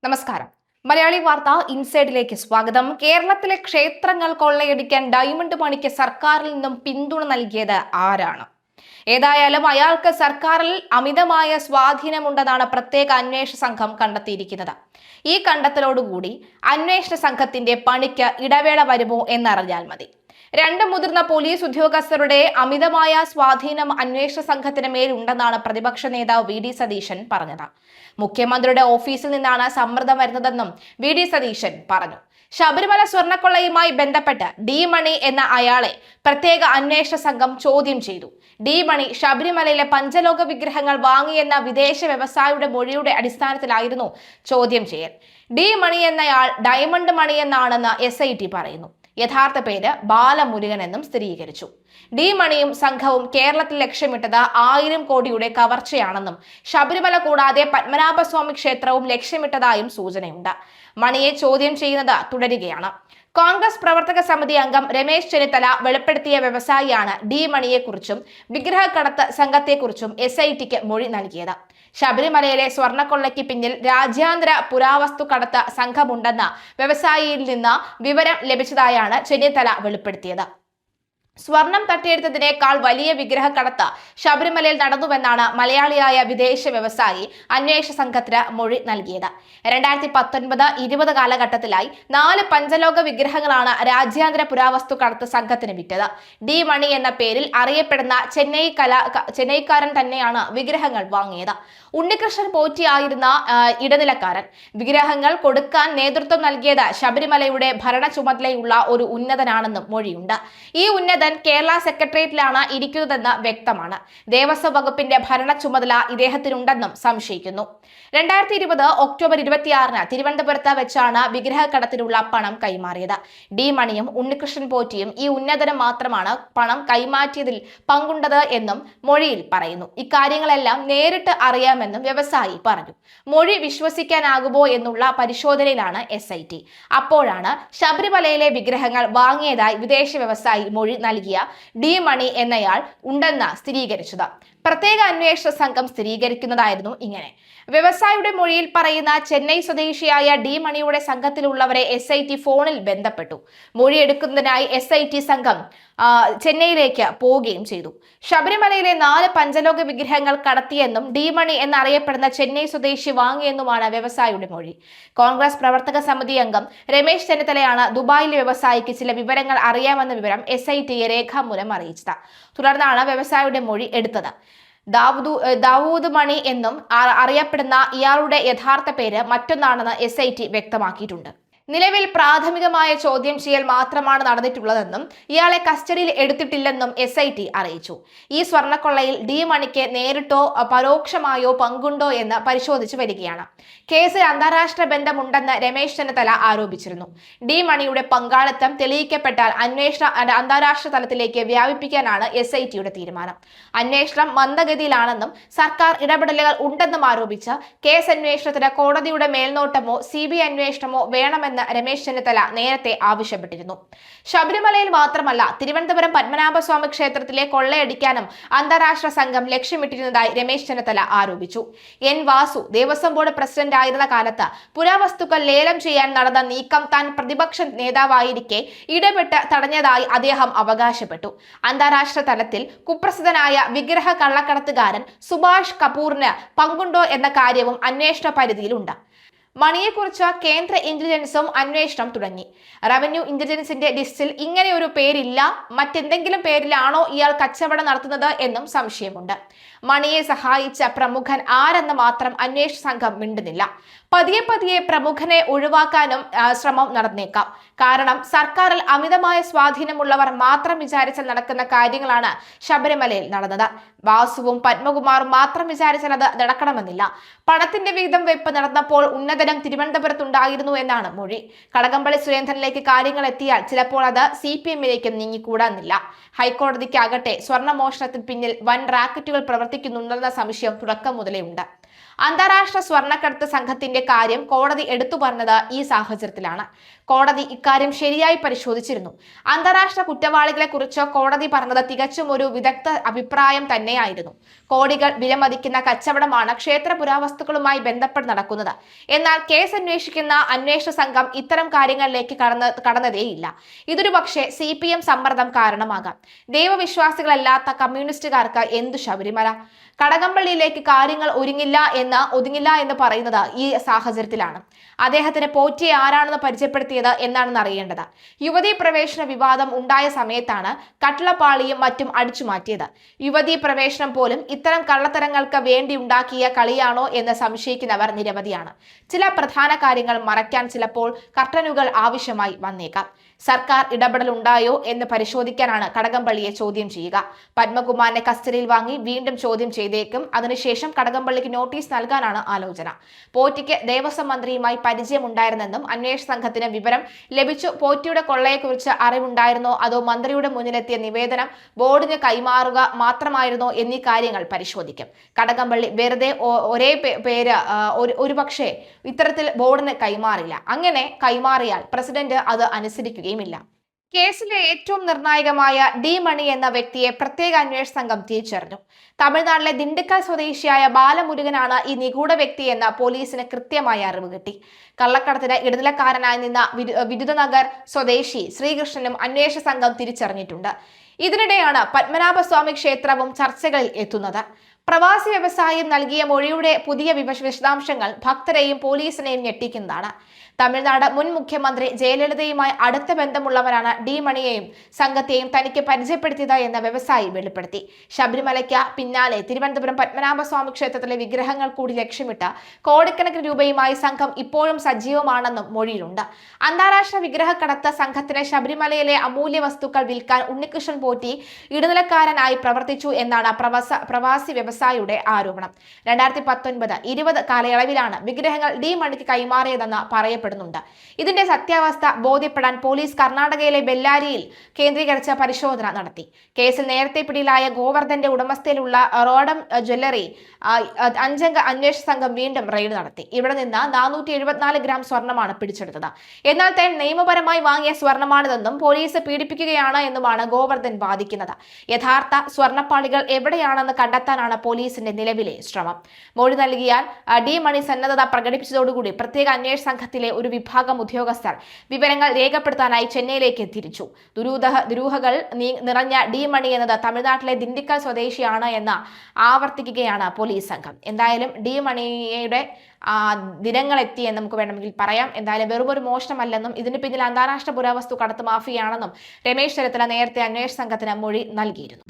നമസ്കാരം. മലയാളി വാർത്ത ഇൻസൈഡിലേക്ക് സ്വാഗതം. കേരളത്തിലെ ക്ഷേത്രങ്ങൾ കൊള്ളയടിക്കാൻ ഡയമണ്ട് മണിക്ക് സർക്കാരിൽ നിന്നും പിന്തുണ നൽകിയത് ആരാണ്? ഏതായാലും അയാൾക്ക് സർക്കാരിൽ അമിതമായ സ്വാധീനമുണ്ടെന്നാണ് പ്രത്യേക അന്വേഷണ സംഘം കണ്ടെത്തിയിരിക്കുന്നത്. ഈ കണ്ടെത്തലോടുകൂടി അന്വേഷണ സംഘത്തിന്റെ പണിക്ക് ഇടവേള വരുമോ എന്നറിഞ്ഞാൽ മതി. രണ്ട് മുതിർന്ന പോലീസ് ഉദ്യോഗസ്ഥരുടെ അമിതമായ സ്വാധീനം അന്വേഷണ സംഘത്തിന് മേലുണ്ടെന്നാണ് പ്രതിപക്ഷ നേതാവ് വി.ഡി. സതീശൻ പറഞ്ഞത്. മുഖ്യമന്ത്രിയുടെ ഓഫീസിൽ നിന്നാണ് സമ്മർദ്ദം വരുന്നതെന്നും വി.ഡി. സതീശൻ പറഞ്ഞു. ശബരിമല സ്വർണ്ണക്കൊള്ളയുമായി ബന്ധപ്പെട്ട് ഡി മണി എന്ന അയാളെ പ്രത്യേക അന്വേഷണ സംഘം ചോദ്യം ചെയ്തു. ഡി മണി ശബരിമലയിലെ പഞ്ചലോക വിഗ്രഹങ്ങൾ വാങ്ങിയെന്ന വിദേശ വ്യവസായിയുടെ മൊഴിയുടെ അടിസ്ഥാനത്തിലായിരുന്നു ചോദ്യം ചെയ്യൽ. ഡി മണി എന്നയാൾ ഡയമണ്ട് മണി എന്നാണെന്ന് SIT പറയുന്നു. യഥാർത്ഥ പേര് ബാലമുരുകൻ എന്നും സ്ഥിരീകരിച്ചു. ഡി മണിയും സംഘവും കേരളത്തിൽ ലക്ഷ്യമിട്ടത് 1000 കോടിയുടെ കവർച്ചയാണെന്നും ശബരിമല കൂടാതെ പത്മനാഭസ്വാമി ക്ഷേത്രവും ലക്ഷ്യമിട്ടതായും സൂചനയുണ്ട്. മണിയെ ചോദ്യം ചെയ്യുന്നത് തുടരുകയാണ്. കോൺഗ്രസ് പ്രവർത്തക സമിതി അംഗം രമേശ് ചെന്നിത്തല വെളിപ്പെടുത്തിയ വ്യവസായിയാണ് ഡി മണിയെക്കുറിച്ചും വിഗ്രഹക്കടത്ത് സംഘത്തെക്കുറിച്ചും SITക്ക് മൊഴി നൽകിയത്. ശബരിമലയിലെ സ്വർണ്ണക്കൊള്ളയ്ക്ക് പിന്നിൽ രാജ്യാന്തര പുരാവസ്തു കടത്ത് സംഘമുണ്ടെന്ന വ്യവസായിയിൽ നിന്ന് വിവരം ലഭിച്ചതായാണ് ചെന്നിത്തല വെളിപ്പെടുത്തിയത്. സ്വർണം തട്ടിയെടുത്തതിനേക്കാൾ വലിയ വിഗ്രഹക്കടത്ത് ശബരിമലയിൽ നടന്നുവെന്നാണ് മലയാളിയായ വിദേശ വ്യവസായി അന്വേഷണ സംഘത്തിന് മൊഴി നൽകിയത്. 2019-20 കാലഘട്ടത്തിലായി 4 പഞ്ചലോക വിഗ്രഹങ്ങളാണ് രാജ്യാന്തര പുരാവസ്തു കടത്ത് സംഘത്തിന് വിറ്റത്. ഡി മണി എന്ന പേരിൽ അറിയപ്പെടുന്ന ചെന്നൈക്കാരൻ തന്നെയാണ് വിഗ്രഹങ്ങൾ വാങ്ങിയത്. ഉണ്ണികൃഷ്ണൻ പോറ്റിയായിരുന്ന ഇടനിലക്കാരൻ. വിഗ്രഹങ്ങൾ കൊടുക്കാൻ നേതൃത്വം നൽകിയത് ശബരിമലയുടെ ഭരണ ചുമതലയുള്ള ഒരു ഉന്നതനാണെന്നും മൊഴിയുണ്ട്. ഈ ഉന്നതൻ കേരള സെക്രട്ടേറിയറ്റിലാണ് ഇരിക്കുന്നതെന്ന് വ്യക്തമാണ്. ദേവസ്വം വകുപ്പിന്റെ ഭരണ ചുമതല ഇദ്ദേഹത്തിനുണ്ടെന്നും സംശയിക്കുന്നു. 2020 ഒക്ടോബർ 26-ന് തിരുവനന്തപുരത്ത് വെച്ചാണ് വിഗ്രഹക്കടത്തിനുള്ള പണം കൈമാറിയത്. ഡി മണിയും ഉണ്ണികൃഷ്ണൻ പോറ്റിയും ഈ ഉന്നതനും മാത്രമാണ് പണം കൈമാറ്റിയതിൽ പങ്കുണ്ടത് എന്നും മൊഴിയിൽ പറയുന്നു. ഇക്കാര്യങ്ങളെല്ലാം നേരിട്ട് അറിയാമെന്നും വ്യവസായി പറഞ്ഞു. മൊഴി വിശ്വസിക്കാനാകുമോ എന്നുള്ള പരിശോധനയിലാണ് SIT. അപ്പോഴാണ് ശബരിമലയിലെ വിഗ്രഹങ്ങൾ വാങ്ങിയതായി വിദേശ വ്യവസായി മൊഴി നൽകിയ ഡി മണി എന്നയാൾ ഉണ്ടെന്ന് സ്ഥിരീകരിച്ചത്. പ്രത്യേക അന്വേഷണ സംഘം സ്ഥിരീകരിക്കുന്നതായിരുന്നു ഇങ്ങനെ. വ്യവസായിയുടെ മൊഴിയിൽ പറയുന്ന ചെന്നൈ സ്വദേശിയായ ഡി മണിയുടെ സംഘത്തിലുള്ളവരെ SIT ഫോണിൽ ബന്ധപ്പെട്ടു. മൊഴിയെടുക്കുന്നതിനായി SIT സംഘം ചെന്നൈയിലേക്ക് പോവുകയും ചെയ്തു. ശബരിമലയിലെ 4 പഞ്ചലോക വിഗ്രഹങ്ങൾ കടത്തിയെന്നും ഡി മണി എന്നറിയപ്പെടുന്ന ചെന്നൈ സ്വദേശി വാങ്ങിയെന്നുമാണ് വ്യവസായിയുടെ മൊഴി. കോൺഗ്രസ് പ്രവർത്തക സമിതി അംഗം രമേശ് ചെന്നിത്തലയാണ് ദുബായിലെ വ്യവസായിക്ക് ചില വിവരങ്ങൾ അറിയാമെന്ന വിവരം SITയെ രേഖാമൂലം അറിയിച്ചത്. തുടർന്നാണ് വ്യവസായിയുടെ മൊഴി എടുത്തത്. ദാവൂദ് മണി എന്നും അറിയപ്പെടുന്ന ഇയാളുടെ യഥാർത്ഥ പേര് മറ്റൊന്നാണെന്ന് SIT വ്യക്തമാക്കിയിട്ടുണ്ട്. നിലവിൽ പ്രാഥമികമായ ചോദ്യം ചെയ്യൽ മാത്രമാണ് നടന്നിട്ടുള്ളതെന്നും ഇയാളെ കസ്റ്റഡിയിൽ എടുത്തിട്ടില്ലെന്നും SIT അറിയിച്ചു. ഈ സ്വർണ്ണക്കൊള്ളയിൽ ഡി മണിക്ക് നേരിട്ടോ പരോക്ഷമായോ പങ്കുണ്ടോ എന്ന് പരിശോധിച്ചു വരികയാണ്. കേസിൽ അന്താരാഷ്ട്ര ബന്ധമുണ്ടെന്ന് രമേശ് ചെന്നിത്തല ആരോപിച്ചിരുന്നു. ഡി മണിയുടെ പങ്കാളിത്തം തെളിയിക്കപ്പെട്ടാൽ അന്വേഷണം അന്താരാഷ്ട്ര തലത്തിലേക്ക് വ്യാപിപ്പിക്കാനാണ് SITയുടെ തീരുമാനം. അന്വേഷണം മന്ദഗതിയിലാണെന്നും സർക്കാർ ഇടപെടലുകൾ ഉണ്ടെന്നും ആരോപിച്ച് കേസ് അന്വേഷണത്തിന് കോടതിയുടെ മേൽനോട്ടമോ CBI അന്വേഷണമോ വേണമെന്ന് രമേശ് ചെന്നിത്തല നേരത്തെ ആവശ്യപ്പെട്ടിരുന്നു. ശബരിമലയിൽ മാത്രമല്ല തിരുവനന്തപുരം പത്മനാഭസ്വാമി ക്ഷേത്രത്തിലെ കൊള്ളയടിക്കാനും അന്താരാഷ്ട്ര സംഘം ലക്ഷ്യമിട്ടിരുന്നതായി രമേശ് ചെന്നിത്തല ആരോപിച്ചു. N. Vasu Devaswom board president ആയിരുന്ന കാലത്ത് പുരാവസ്തുക്കൾ ലേലം ചെയ്യാൻ നടന്ന നീക്കം താൻ പ്രതിപക്ഷ നേതാവായിരിക്കെ ഇടപെട്ട് തടഞ്ഞതായി അദ്ദേഹം അവകാശപ്പെട്ടു. അന്താരാഷ്ട്ര തലത്തിൽ കുപ്രസിദ്ധനായ വിഗ്രഹ കള്ളക്കടത്തുകാരൻ സുഭാഷ് കപൂറിന് പങ്കുണ്ടോ എന്ന കാര്യവും അന്വേഷണ പരിധിയിലുണ്ട്. മണിയെക്കുറിച്ച് കേന്ദ്ര ഇന്റലിജൻസും അന്വേഷണം തുടങ്ങി. റവന്യൂ ഇന്റലിജൻസിന്റെ ലിസ്റ്റിൽ ഇങ്ങനെ ഒരു പേരില്ല. മറ്റെന്തെങ്കിലും പേരിലാണോ ഇയാൾ കച്ചവടം നടത്തുന്നത് എന്നും സംശയമുണ്ട്. മണിയെ സഹായിച്ച പ്രമുഖൻ ആരെന്ന് മാത്രം അന്വേഷണ സംഘം മിണ്ടുന്നില്ല. പതിയെ പ്രമുഖനെ ഒഴിവാക്കാനും ശ്രമം നടന്നേക്കാം. കാരണം സർക്കാരിൽ അമിതമായ സ്വാധീനമുള്ളവർ മാത്രം വിചാരിച്ചാൽ നടക്കുന്ന കാര്യങ്ങളാണ് ശബരിമലയിൽ നടന്നത്. വാസുവും പത്മകുമാറും മാത്രം വിചാരിച്ചാൽ അത് നടക്കണമെന്നില്ല. പണത്തിന്റെ വിഹിതം വെപ്പ് നടന്നപ്പോൾ ഉന്നതനം തിരുവനന്തപുരത്തുണ്ടായിരുന്നു എന്നാണ് മൊഴി. കടകംപള്ളി സുരേന്ദ്രനിലേക്ക് കാര്യങ്ങൾ എത്തിയാൽ ചിലപ്പോൾ അത് CPMലേക്കും നീങ്ങിക്കൂടാന്നില്ല. ഹൈക്കോടതിക്കാകട്ടെ സ്വർണ്ണമോഷണത്തിന് പിന്നിൽ വൻ റാക്കറ്റുകൾ പ്രവർത്തിക്കുന്നുണ്ടെന്ന സംശയം തുടക്കം മുതലേ ഉണ്ട്. അന്താരാഷ്ട്ര സ്വർണ്ണക്കടത്ത് സംഘത്തിന്റെ കാര്യം കോടതി എടുത്തു പറഞ്ഞത് ഈ സാഹചര്യത്തിലാണ്. കോടതി ഇക്കാര്യം ശരിയായി പരിശോധിച്ചിരുന്നു. അന്താരാഷ്ട്ര കുറ്റവാളികളെ കുറിച്ച് കോടതി പറഞ്ഞത് തികച്ചും ഒരു വിദഗ്ധ അഭിപ്രായം തന്നെയായിരുന്നു. കോടികൾ വിലമതിക്കുന്ന കച്ചവടമാണ് ക്ഷേത്ര പുരാവസ്തുക്കളുമായി ബന്ധപ്പെട്ട് നടക്കുന്നത്. എന്നാൽ കേസ് അന്വേഷിക്കുന്ന അന്വേഷണ സംഘം ഇത്തരം കാര്യങ്ങളിലേക്ക് കടന്നതേയില്ല. ഇതൊരു പക്ഷേ CPM സമ്മർദ്ദം കാരണമാകാം. ദൈവവിശ്വാസികളല്ലാത്ത കമ്മ്യൂണിസ്റ്റുകാർക്ക് എന്തു ശബരിമല? കടകംപള്ളിയിലേക്ക് കാര്യങ്ങൾ ഒതുങ്ങില്ല എന്ന് പറയുന്നത് ഈ സാഹചര്യത്തിലാണ്. അദ്ദേഹത്തിന് പോറ്റിയെ ആരാണെന്ന് പരിചയപ്പെടുത്തിയത് എന്നാണെന്ന് അറിയേണ്ടത്. യുവതീ പ്രവേശന വിവാദം ഉണ്ടായ സമയത്താണ് കട്ടിളപ്പാളിയും മറ്റും അടിച്ചുമാറ്റിയത്. യുവതീ പ്രവേശനം പോലും ഇത്തരം കള്ളത്തരങ്ങൾക്ക് വേണ്ടി ഉണ്ടാക്കിയ കളിയാണോ എന്ന് സംശയിക്കുന്നവർ നിരവധിയാണ്. ചില പ്രധാന കാര്യങ്ങൾ മറയ്ക്കാൻ ചിലപ്പോൾ കർട്ടനുകൾ ആവശ്യമായി വന്നേക്കാം. സർക്കാർ ഇടപെടൽ ഉണ്ടായോ എന്ന് പരിശോധിക്കാനാണ് കടകംപള്ളിയെ ചോദ്യം ചെയ്യുക. പത്മകുമാറിനെ കസ്റ്റഡിയിൽ വാങ്ങി വീണ്ടും ചോദ്യം ചെയ്തേക്കും. അതിനുശേഷം കടകംപള്ളിക്ക് നോട്ടീസ് നൽകാനാണ് ആലോചന. പോറ്റിക്ക് ദേവസ്വം മന്ത്രിയുമായി പരിചയമുണ്ടായിരുന്നെന്നും അന്വേഷണ സംഘത്തിന് വിവരം ലഭിച്ചു. പോറ്റിയുടെ കൊള്ളയെക്കുറിച്ച് അറിവുണ്ടായിരുന്നോ അതോ മന്ത്രിയുടെ മുന്നിലെത്തിയ നിവേദനം ബോർഡിന് കൈമാറുക മാത്രമായിരുന്നോ എന്നീ കാര്യങ്ങൾ പരിശോധിക്കും. കടകംപള്ളി വെറുതെ ഒരേ പേര് ഒരുപക്ഷെ ഇത്തരത്തിൽ ബോർഡിന് കൈമാറില്ല. അങ്ങനെ കൈമാറിയാൽ പ്രസിഡന്റ് അത് അനുസരിക്കുകയുമില്ല. കേസിലെ ഏറ്റവും നിർണായകമായ ഡി മണി എന്ന വ്യക്തിയെ പ്രത്യേക അന്വേഷണ സംഘം തിരിച്ചറിഞ്ഞു. തമിഴ്നാട്ടിലെ ദിണ്ടുക്കൽ സ്വദേശിയായ ബാലമുരുകനാണ് ഈ നിഗൂഢ വ്യക്തിയെന്ന് പോലീസിന് കൃത്യമായ അറിവ് കിട്ടി. കള്ളക്കടത്തിന് ഇടനിലക്കാരനായി നിന്ന വിരുദനഗർ സ്വദേശി ശ്രീകൃഷ്ണനും അന്വേഷണ സംഘം തിരിച്ചറിഞ്ഞിട്ടുണ്ട്. ഇതിനിടെയാണ് പത്മനാഭസ്വാമി ക്ഷേത്രവും ചർച്ചകളിൽ എത്തുന്നത്. പ്രവാസി വ്യവസായം നൽകിയ മൊഴിയുടെ പുതിയ വിശദാംശങ്ങൾ ഭക്തരെയും പോലീസിനെയും ഞെട്ടിക്കുന്നതാണ്. തമിഴ്നാട് മുൻ മുഖ്യമന്ത്രി ജയലളിതയുമായി അടുത്ത ബന്ധമുള്ളവരാണ് ഡി മണിയെയും സംഘത്തെയും തനിക്ക് പരിചയപ്പെടുത്തിയത് എന്ന് വ്യവസായി വെളിപ്പെടുത്തി. ശബരിമലയ്ക്ക് പിന്നാലെ തിരുവനന്തപുരം പത്മനാഭസ്വാമി ക്ഷേത്രത്തിലെ വിഗ്രഹങ്ങൾ കൂടി ലക്ഷ്യമിട്ട് കോടിക്കണക്കിന് രൂപയുമായി സംഘം ഇപ്പോഴും സജീവമാണെന്നും മൊഴിയിലുണ്ട്. അന്താരാഷ്ട്ര വിഗ്രഹക്കടത്ത് സംഘത്തിന് ശബരിമലയിലെ അമൂല്യ വസ്തുക്കൾ വിൽക്കാൻ ഉണ്ണികൃഷ്ണൻ പോറ്റി ഇടനിലക്കാരനായി പ്രവർത്തിച്ചു എന്നാണ് പ്രവാസി വ്യവസായിയുടെ ആരോപണം. 2019-20 കാലയളവിലാണ് വിഗ്രഹങ്ങൾ ഡി മണിക്ക് കൈമാറിയതെന്ന് പറയപ്പെടുന്നുണ്ട്. ഇതിന്റെ സത്യാവസ്ഥ ബോധ്യപ്പെടാൻ പോലീസ് കർണാടകയിലെ ബെല്ലാരിയിൽ കേന്ദ്രീകരിച്ച പരിശോധന നടത്തി. കേസിൽ നേരത്തെ പിടിയിലായ ഗോവർദ്ധന്റെ ഉടമസ്ഥയിലുള്ള റോഡം ജ്വല്ലറി 5-അംഗ അന്വേഷണ സംഘം വീണ്ടും റെയ്ഡ് നടത്തി. ഇവിടെ നിന്ന് 474 ഗ്രാം സ്വർണ്ണമാണ് പിടിച്ചെടുത്തത്. എന്നാൽ താൻ നിയമപരമായി വാങ്ങിയ സ്വർണ്ണമാണിതെന്നും പോലീസ് പീഡിപ്പിക്കുകയാണ് എന്നുമാണ് ഗോവർദ്ധൻ വാദിക്കുന്നത്. യഥാർത്ഥ സ്വർണ്ണപ്പാളികൾ എവിടെയാണെന്ന് കണ്ടെത്താനാണ് പോലീസിന്റെ നിലവിലെ ശ്രമം. മൊഴി നൽകിയാൽ ഡി മണി സന്നദ്ധത പ്രകടിപ്പിച്ചതോടുകൂടി പ്രത്യേക അന്വേഷണ സംഘത്തിലെ ഒരു വിഭാഗം ഉദ്യോഗസ്ഥർ വിവരങ്ങൾ രേഖപ്പെടുത്താനായി ചെന്നൈയിലേക്ക് തിരിച്ചു. ദുരൂഹകൾ നിറഞ്ഞ ഡി മണി എന്നത് തമിഴ്നാട്ടിലെ ദിണ്ടുക്കൽ സ്വദേശിയാണ് എന്ന് ആവർത്തിക്കുകയാണ് പോലീസ് സംഘം. എന്തായാലും ഡി മണിയുടെ ദിനങ്ങൾ എത്തിയെന്ന് നമുക്ക് വേണമെങ്കിൽ പറയാം. എന്തായാലും വെറുമൊരു മോഷണമല്ലെന്നും ഇതിന് പിന്നിൽ അന്താരാഷ്ട്ര പുരാവസ്തു കടത്ത് മാഫിയാണെന്നും രമേശ് ചെന്നിത്തല നേരത്തെ അന്വേഷണ സംഘത്തിന് മൊഴി നൽകിയിരുന്നു.